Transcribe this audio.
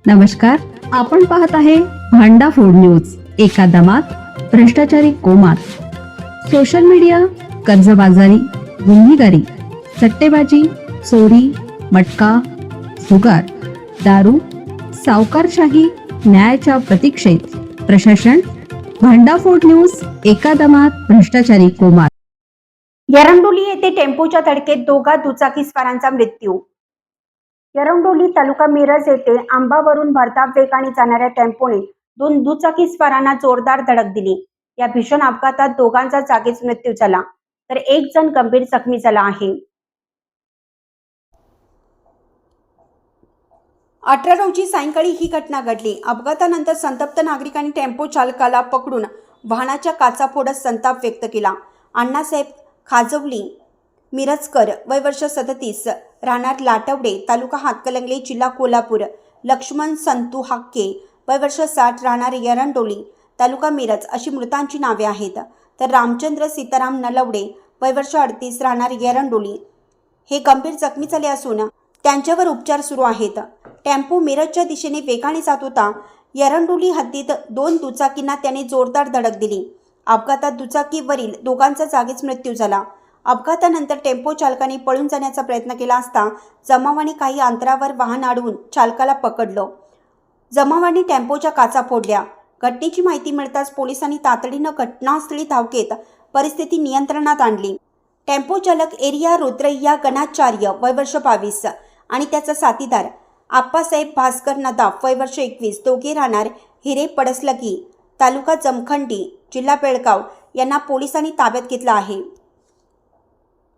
नमस्कार, आपण पाहत आहे भांडा फूड न्यूज। एका दमात भ्रष्टाचारी कोमात, सोशल मीडिया, कर्जबाजारी, गुन्हेगारी, सट्टेबाजी, चोरी, मटका, जुगार, दारू, सावकारशाही, न्यायाच्या प्रतीक्षेत प्रशासन। भांडा फूड न्यूज, एका दमात भ्रष्टाचारी कोमात। एरंडोली येथे टेम्पोच्या धडकेत दोघा दुचाकीस्वारांचा मृत्यू। एरंडोली तालुका मिरज येथे आंबावरून भरधाव वेगाने जाणाऱ्या टेम्पोने दोन दुचाकीस्वारांना जोरदार धडक दिली। या भीषण अपघातात दोघांचा जागीच मृत्यू झाला, तर एक जण गंभीर जखमी झाला आहे। 18 रोजी सायंकाळी ही घटना घडली। अपघातानंतर संतप्त नागरिकांनी टेम्पो चालकाला पकडून वाहनाच्या काचा फोडत संताप व्यक्त केला। अण्णासाहेब खाजवली मिरजकर, वय वर्ष 37, राहणार लाटवडे, तालुका हातकणंगले, जिल्हा कोल्हापूर, लक्ष्मण संतू हाके, वय वर्ष 60, राहणार एरंडोली, तालुका मिरज अशी मृतांची नावे आहेत। तर रामचंद्र सीताराम नलवडे, वय वर्ष 38, राहणार एरंडोली, हे गंभीर जखमी झाले असून त्यांच्यावर उपचार सुरू आहेत। टेम्पो मिरजच्या दिशेने वेगाने जात होता। एरंडोली हद्दीत दोन दुचाकींना त्याने जोरदार धडक दिली। अपघातात दुचाकीवरील दोघांचा जागीच मृत्यू झाला। अपघातानंतर टेम्पो चालकाने पळून जाण्याचा प्रयत्न केला असता जमावाने काही अंतरावर वाहन अडवून चालकाला पकडलं। जमावाने टेम्पोच्या काचा फोडल्या। घटनेची माहिती मिळताच पोलिसांनी तातडीनं घटनास्थळी धाव घेत परिस्थिती नियंत्रणात आणली। टेम्पो चालक एरिया रुद्रय्या गणाचार्य, वय वर्ष 22, आणि त्याचा साथीदार आप्पासाहेब भास्कर नदाफ, वय वर्ष 21, दोघे राहणार हिरे पडसलगी, तालुका जमखंडी, जिल्हा बेळगाव यांना पोलिसांनी ताब्यात घेतलं आहे।